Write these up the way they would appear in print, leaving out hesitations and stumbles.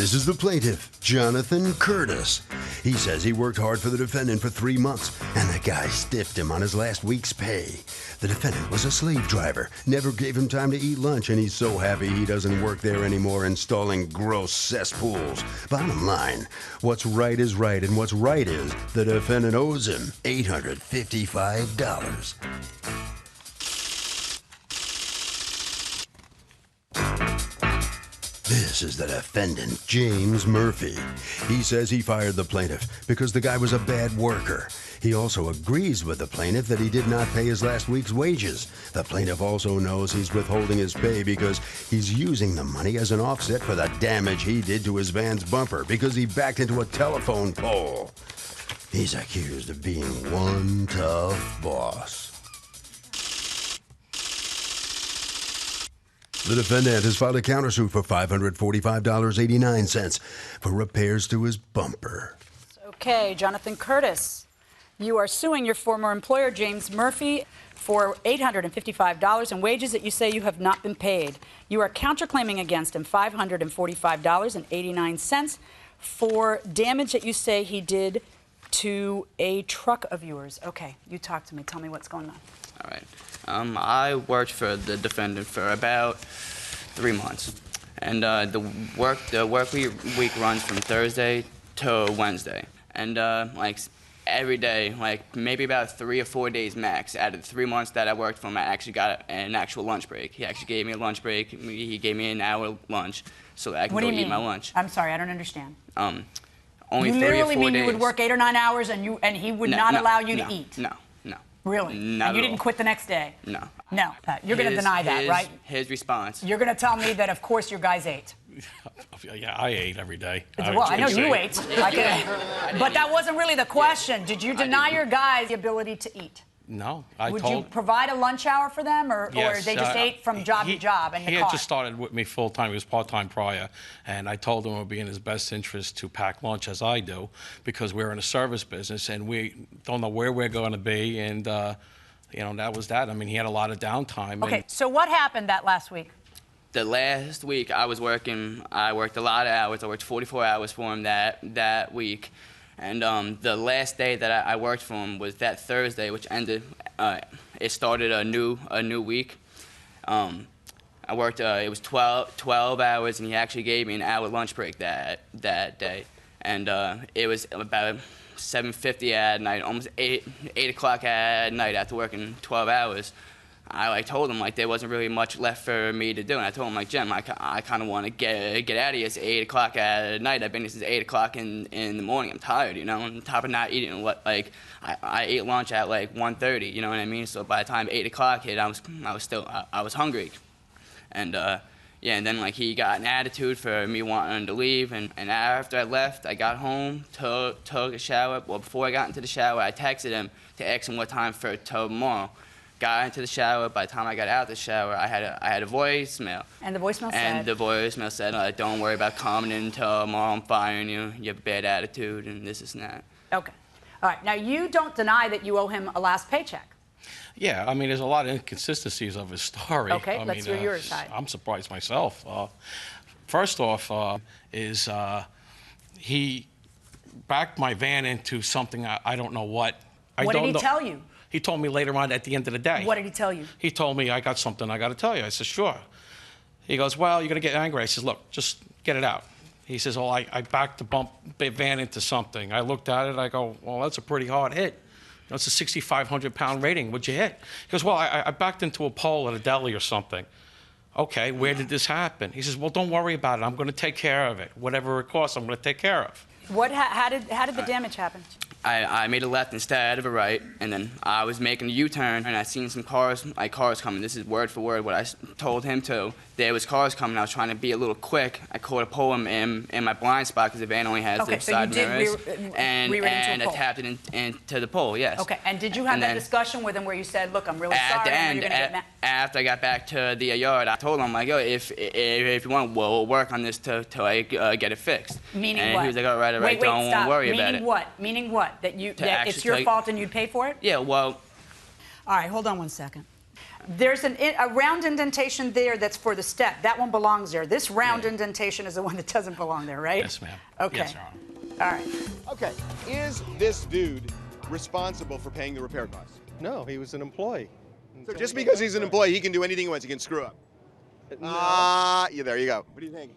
This is the plaintiff, Jonathan Curtis. He says he worked hard for the defendant for 3 months, and the guy stiffed him on his last week's pay. The defendant was a slave driver, never gave him time to eat lunch, and he's so happy he doesn't work there anymore installing gross cesspools. Bottom line, what's right is right, and what's right is the defendant owes him $855. This is the defendant, James Murphy. He says he fired the plaintiff because the guy was a bad worker. He also agrees with the plaintiff that he did not pay his last week's wages. The plaintiff also knows he's withholding his pay because he's using the money as an offset for the damage he did to his van's bumper because he backed into a telephone pole. He's accused of being one tough boss. The defendant has filed a countersuit for $545.89 for repairs to his bumper. Okay, Jonathan Curtis, you are suing your former employer, James Murphy, for $855 in wages that you say you have not been paid. You are counterclaiming against him $545.89 for damage that you say he did to a truck of yours. Okay, you talk to me. Tell me what's going on. All right. I worked for the defendant for about 3 months, and the work week runs from Thursday to Wednesday, and like every day, like maybe about 3 or 4 days max. Out of the 3 months that I worked for him, I actually got an actual lunch break. He actually gave me a lunch break. He gave me an hour lunch so that I can go eat my lunch. I'm sorry, I don't understand. Only you 3 or 4 days. literally mean you would work 8 or 9 hours and he would not allow you to eat? No. Really? Not and you at didn't all. quit the next day? No. No. You're going to deny that, right? His response. You're going to tell me that, of course, your guys ate. Yeah, I ate every day. Well, I know you ate. But that wasn't really the question. Did you deny your guys the ability to eat? No. Would you provide a lunch hour for them, or they just ate from job to job in the car? He had just started with me full-time. He was part-time prior, and I told him it would be in his best interest to pack lunch as I do, because we're in a service business, and we don't know where we're going to be, and, you know, that was that. I mean, he had a lot of downtime. Okay, so what happened that last week? The last week I was working, I worked a lot of hours. I worked 44 hours for him that week. And the last day that I worked for him was that Thursday, which ended. It started a new week. I worked. It was 12 hours, and he actually gave me an hour lunch break that day. And it was about 7:50 at night, almost 8 o'clock at night after working 12 hours. I told him there wasn't really much left for me to do, and I told him Jim, I kind of want to get out of here. It's 8 o'clock at night. I've been here since 8 o'clock in the morning. I'm tired, you know. On top of not eating, I ate lunch at 1:30. You know what I mean? So by the time 8 o'clock hit, I was hungry, and yeah. And then he got an attitude for me wanting to leave, and after I left, I got home, took a shower. Well, before I got into the shower, I texted him to ask him what time for tomorrow. Got into the shower. By the time I got out of the shower, I had a voicemail. And the voicemail said? And the voicemail said, don't worry about coming in tomorrow. I'm firing you. You have a bad attitude, and this and that. Okay. All right. Now, you don't deny that you owe him a last paycheck. Yeah, I mean, there's a lot of inconsistencies of his story. Okay, let's hear your side. I'm surprised myself. First off, he backed my van into something I don't know what. What did he tell you? He told me later on at the end of the day. What did he tell you? He told me, I got something I got to tell you. I said, sure. He goes, well, you're going to get angry. I said, look, just get it out. He says, oh, I backed the van into something. I looked at it. I go, well, that's a pretty hard hit. That's a 6,500-pound rating. What'd you hit? He goes, well, I backed into a pole at a deli or something. Okay, where did this happen? He says, well, don't worry about it. I'm going to take care of it. Whatever it costs, I'm going to take care of. How did the damage happen? I made a left instead of a right, and then I was making a U-turn, and I seen some cars coming. This is word for word what I told him to. There was cars coming. I was trying to be a little quick. I caught a pole in my blind spot because the van only has the side mirrors. And I tapped it into the pole, yes. Okay, and did you have that discussion with him where you said, look, I'm really sorry, and you're gonna get after I got back to the yard, I told him, yo, if you want, we'll work on this till I get it fixed. Meaning and what? He was like, all right, don't worry about it. Meaning what? That it's your fault and you'd pay for it? Yeah, well. All right, hold on one second. There's a round indentation there that's for the step. That one belongs there. This round indentation is the one that doesn't belong there, right? Yes, ma'am. Okay. Yes, Your Honor. All right. Okay, is this dude responsible for paying the repair costs? No, he was an employee. So just because he's an employee, he can do anything he wants. He can screw up. No. Yeah, there you go. What do you think?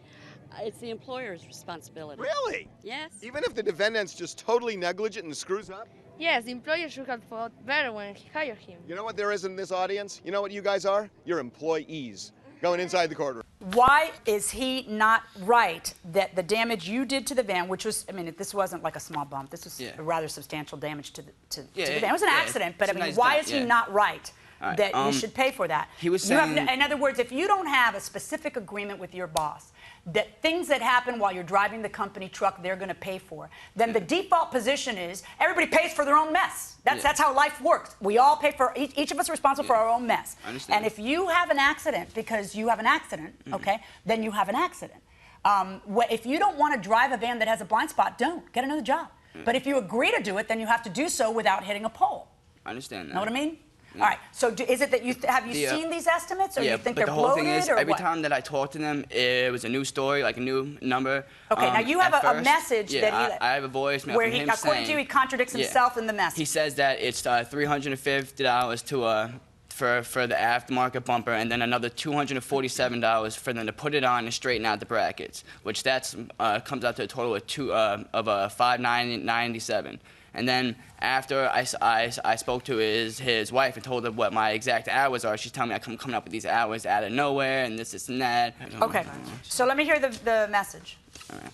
It's the employer's responsibility. Really? Yes. Even if the defendant's just totally negligent and screws up? Yes, the employer should have thought better when he hired him. You know what there is in this audience? You know what you guys are? You're employees going inside the courtroom. Why is he not right that the damage you did to the van, which was, I mean, this wasn't like a small bump. This was a rather substantial damage to the van. It was an accident, but I mean, why is he not right that you should pay for that? He was saying... in other words, if you don't have a specific agreement with your boss, that things that happen while you're driving the company truck, they're going to pay for, then the default position is everybody pays for their own mess. That's how life works. We all pay for, each of us are responsible for our own mess. And if you have an accident because you have an accident, okay, then you have an accident. If you don't want to drive a van that has a blind spot, don't. Get another job. But if you agree to do it, then you have to do so without hitting a pole. I understand that. Know what I mean? All right. So is it that you have you seen these estimates, or you think they're but the whole bloated, thing is, or every what? time that I talked to them, it was a new story, like a new number. Okay. Now you have a message that he. I have a voicemail where from him according to you, he contradicts himself in the message. He says that it's $350 to for the aftermarket bumper, and then another $247 for them to put it on and straighten out the brackets, which comes out to a total of $597. And then after I spoke to his wife and told her what my exact hours are, she's telling me I'm coming up with these hours out of nowhere and this and that. Okay. So let me hear the message. All right.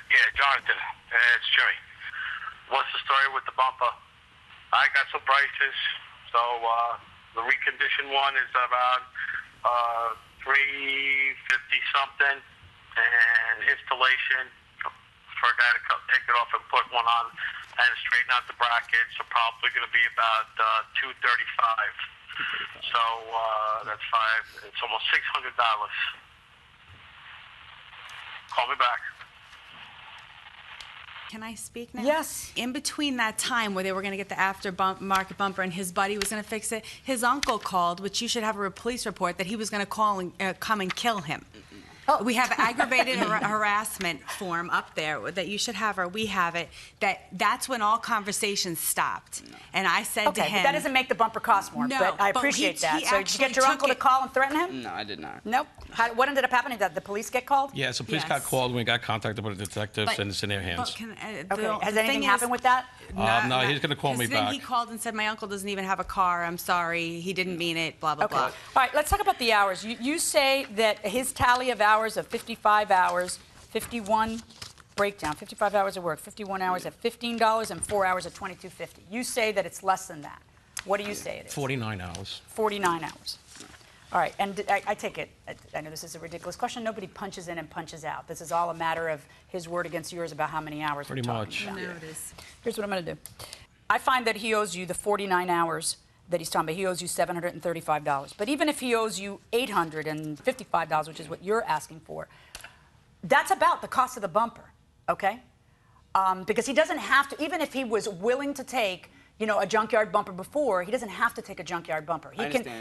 Yeah, Jonathan, it's Jimmy. What's the story with the bumper? I got some prices. So the reconditioned one is about $350 something, and installation for a guy to take it off and put one on and straighten out the brackets are probably going to be about $235. So that's it's almost $600. Call me back. Can I speak now? Yes. In between that time where they were going to get the aftermarket bumper and his buddy was going to fix it, his uncle called, which you should have a police report, that he was going to call and come and kill him. Oh. We have aggravated harassment form up there that you should have, or we have it, that's when all conversations stopped. No. And I said to him... but that doesn't make the bumper cost more, no, but I appreciate that. So did you get your uncle to call and threaten him? No, I did not. Nope. What ended up happening? Did the police get called? Yeah, so police got called. We got contacted by the detectives, and it's in their hands. Has anything happened with that? No, he's going to call me back. Then he called and said, my uncle doesn't even have a car. I'm sorry. He didn't mean it, blah, blah, blah. All right, let's talk about the hours. You say that his tally of hours of 55 hours, 51 breakdown, 55 hours of work, 51 hours at $15, and 4 hours at $22.50. You say that it's less than that. What do you say it is? 49 hours. 49 hours. All right, and I take it, I know this is a ridiculous question, nobody punches in and punches out. This is all a matter of his word against yours about how many hours we're talking about. No, it is. Here's what I'm going to do. I find that he owes you the 49 hours that he's talking about. He owes you $735. But even if he owes you $855, which is what you're asking for, that's about the cost of the bumper, okay? Because he doesn't have to, even if he was willing to take a junkyard bumper before, he doesn't have to take a junkyard bumper.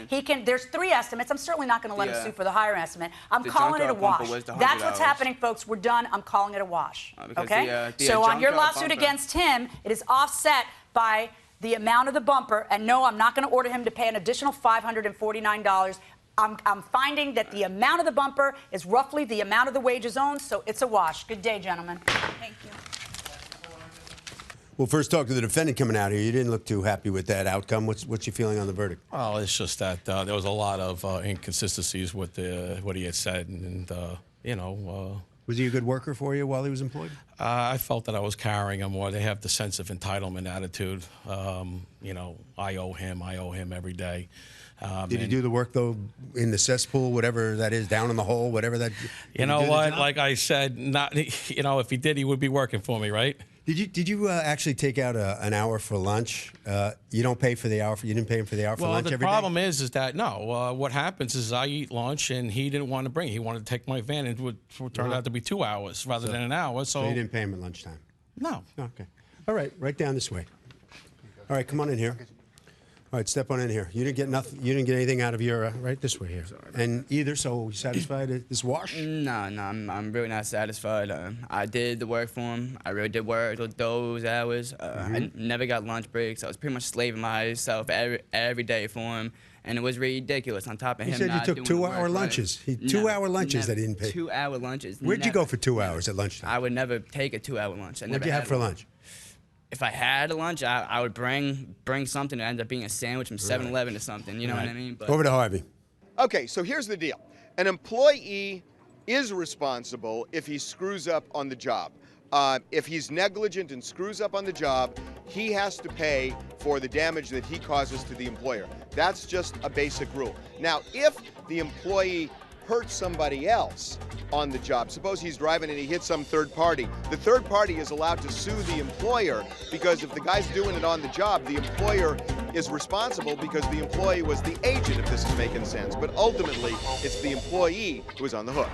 He can, there's 3 estimates. I'm certainly not going to let him sue for the higher estimate. I'm calling it a wash. That's what's happening, folks. We're done. I'm calling it a wash, okay? So on your lawsuit against him, it is offset by the amount of the bumper, and no, I'm not going to order him to pay an additional $549. I'm finding that the amount of the bumper is roughly the amount of the wages owned, so it's a wash. Good day, gentlemen. Thank you. We'll first talk to the defendant coming out here. You didn't look too happy with that outcome. What's your feeling on the verdict? Oh, it's just that there was a lot of inconsistencies with what he had said, and Was he a good worker for you while he was employed? I felt that I was carrying him more. They have the sense of entitlement attitude. I owe him every day. Did he do the work, though, in the cesspool, whatever that is, down in the hole, whatever that... You know what? Like I said, if he did, he would be working for me, right? Did you actually take out an hour for lunch? You don't pay for the hour. You didn't pay him for the hour for lunch every day? Well, the problem is that no. What happens is I eat lunch, and he didn't want to bring it. He wanted to take my van, and it would turn out to be 2 hours rather than an hour. So you didn't pay him at lunchtime? No. Okay. All right. Right down this way. All right. Come on in here. All right, step on in here. You didn't get nothing. You didn't get anything out of your right this way here. And either. So you satisfied at this wash? No, I'm really not satisfied. I did the work for him. I really did work those hours. I never got lunch breaks. I was pretty much slaving myself every day for him, and it was ridiculous. On top of He him, said you not took doing 2-hour the work lunches. right. 2-hour lunches Never. that he didn't pay. 2-hour lunches. Where'd you go for 2 hours at lunchtime? I would never take a 2-hour lunch. What'd you have for lunch? If I had a lunch, I would bring something that ended up being a sandwich from 7-Eleven or something. You know what I mean? But Over to Harvey. Okay, so here's the deal. An employee is responsible if he screws up on the job. If he's negligent and screws up on the job, he has to pay for the damage that he causes to the employer. That's just a basic rule. Now, if the employee hurts somebody else on the job, suppose he's driving and he hits some third party, the third party is allowed to sue the employer, because if the guy's doing it on the job, the employer is responsible because the employee was the agent, if this is making sense. But ultimately, it's the employee who is on the hook.